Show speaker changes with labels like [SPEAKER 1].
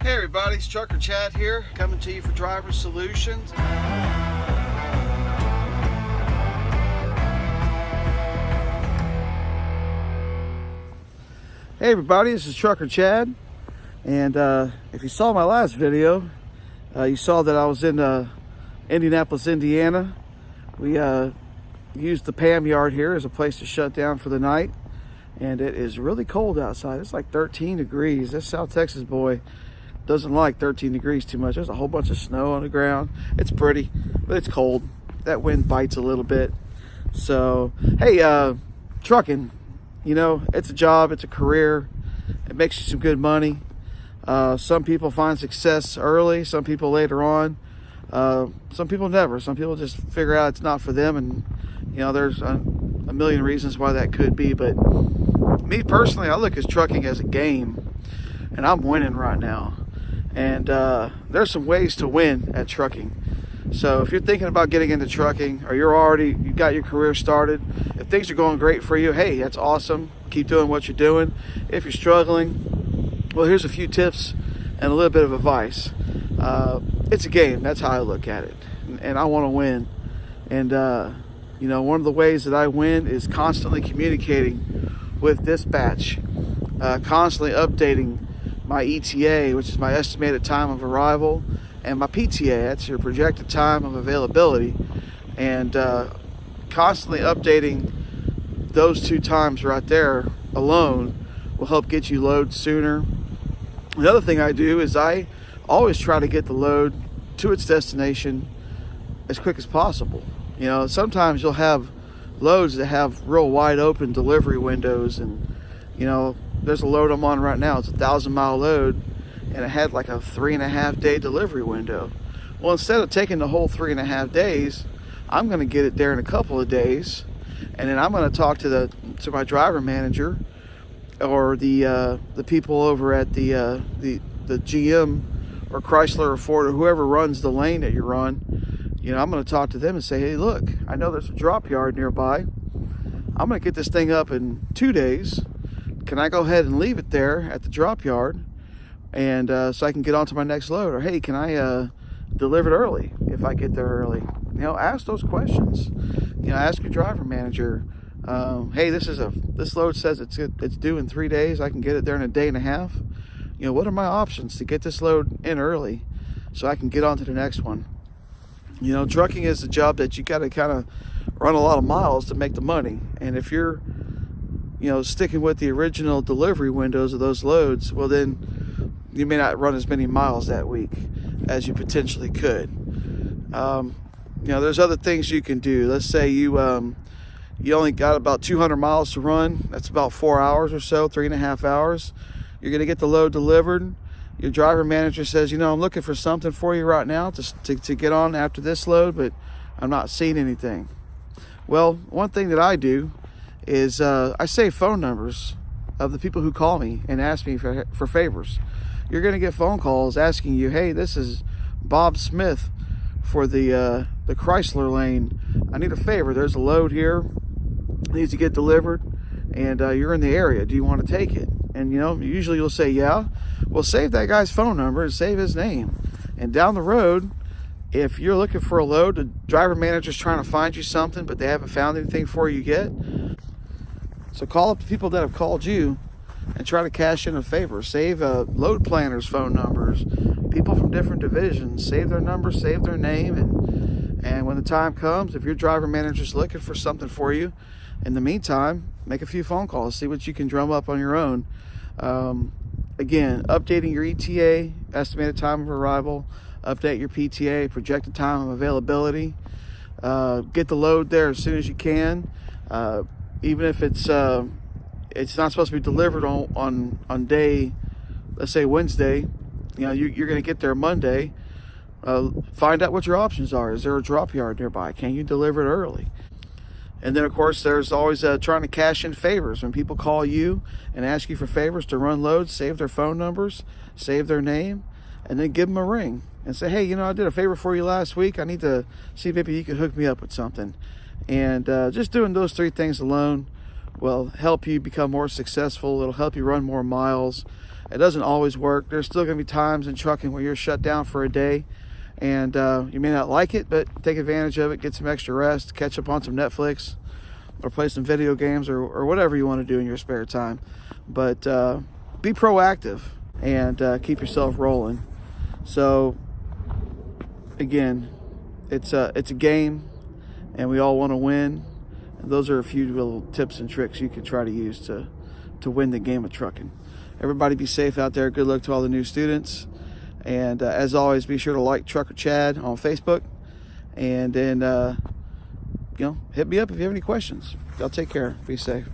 [SPEAKER 1] Hey everybody, it's Trucker Chad here, coming to you for Driver Solutions. Hey everybody, this is Trucker Chad, and if you saw my last video, you saw that I was in Indianapolis, Indiana. We used the PAM yard here as a place to shut down for the night, and it is really cold outside. It's like 13 degrees. This South Texas boy doesn't like 13 degrees too much. There's a whole bunch of snow on the ground. It's pretty, but it's cold. That wind bites a little bit. So, hey, trucking, you know, it's a job, it's a career. It makes you some good money. Some people find success early, some people later on. Some people never. Some people just figure out it's not for them, and you know, there's a million reasons why that could be. But me personally, I look at trucking as a game, and I'm winning right now. And there's some ways to win at trucking. So if you're thinking about getting into trucking, or you got your career started, if things are going great for you, hey, that's awesome. Keep doing what you're doing. If you're struggling, well, here's a few tips and a little bit of advice. It's a game. That's how I look at it, and I want to win. And you know, one of the ways that I win is constantly communicating with dispatch, constantly updating my ETA, which is my estimated time of arrival, and my PTA, that's your projected time of availability, and constantly updating those two times right there alone will help get you load sooner. Another thing I do is I always try to get the load to its destination as quick as possible. You know, sometimes you'll have loads that have real wide open delivery windows, and you know, there's a load I'm on right now. It's a 1,000-mile load, and it had like a 3.5 day delivery window. Well, instead of taking the whole 3.5 days, I'm going to get it there in a couple of days, and then I'm going to talk to my driver manager or the people over at the GM or Chrysler or Ford or whoever runs the lane that you're on. You know, I'm going to talk to them and say, hey, look, I know there's a drop yard nearby. I'm going to get this thing up in 2 days. Can I go ahead and leave it there at the drop yard, and so I can get on to my next load? Or hey, can I deliver it early if I get there early? You know, ask those questions. You know, ask your driver manager. Hey, this load says it's due in 3 days. I can get it there in a day and a half. You know, what are my options to get this load in early so I can get on to the next one? You know, trucking is a job that you got to kind of run a lot of miles to make the money. And if you're, you know, sticking with the original delivery windows of those loads, well, then you may not run as many miles that week as you potentially could. You know, there's other things you can do. Let's say you only got about 200 miles to run. That's about 4 hours or so, 3.5 hours. You're going to get the load delivered. Your driver manager says, you know, I'm looking for something for you right now to get on after this load, but I'm not seeing anything. Well, one thing that I do is I save phone numbers of the people who call me and ask me for favors. You're going to get phone calls asking you, hey, this is Bob Smith for the Chrysler lane. I need a favor. There's a load here. It needs to get delivered, and you're in the area. Do you want to take it? And, you know, usually you'll say, yeah. Well, save that guy's phone number and save his name. And down the road, if you're looking for a load, the driver manager's trying to find you something, but they haven't found anything for you yet. So call up the people that have called you and try to cash in a favor. Save load planners' phone numbers, people from different divisions. Save their number, save their name, and when the time comes, if your driver manager's looking for something for you, in the meantime, make a few phone calls, see what you can drum up on your own. Again, updating your ETA, estimated time of arrival, update your PTA, projected time of availability. Get the load there as soon as you can. Even if it's not supposed to be delivered on day, let's say Wednesday, you know, you're going to get there Monday. Find out what your options are. Is there a drop yard nearby? Can you deliver it early? And then, of course, there's always trying to cash in favors. When people call you and ask you for favors to run loads, save their phone numbers, save their name, and then give them a ring and say, hey, you know, I did a favor for you last week. I need to see if maybe you could hook me up with something. And just doing those 3 things alone will help you become more successful. It'll help you run more miles. It doesn't always work. There's still going to be times in trucking where you're shut down for a day, and you may not like it, but take advantage of it, get some extra rest, catch up on some Netflix, or play some video games, or whatever you want to do in your spare time. But be proactive and keep yourself rolling. So again, it's a game, and we all want to win. And those are a few little tips and tricks you can try to use to win the game of trucking. Everybody be safe out there. Good luck to all the new students. And as always, be sure to like Trucker Chad on Facebook. And then, hit me up if you have any questions. Y'all take care. Be safe.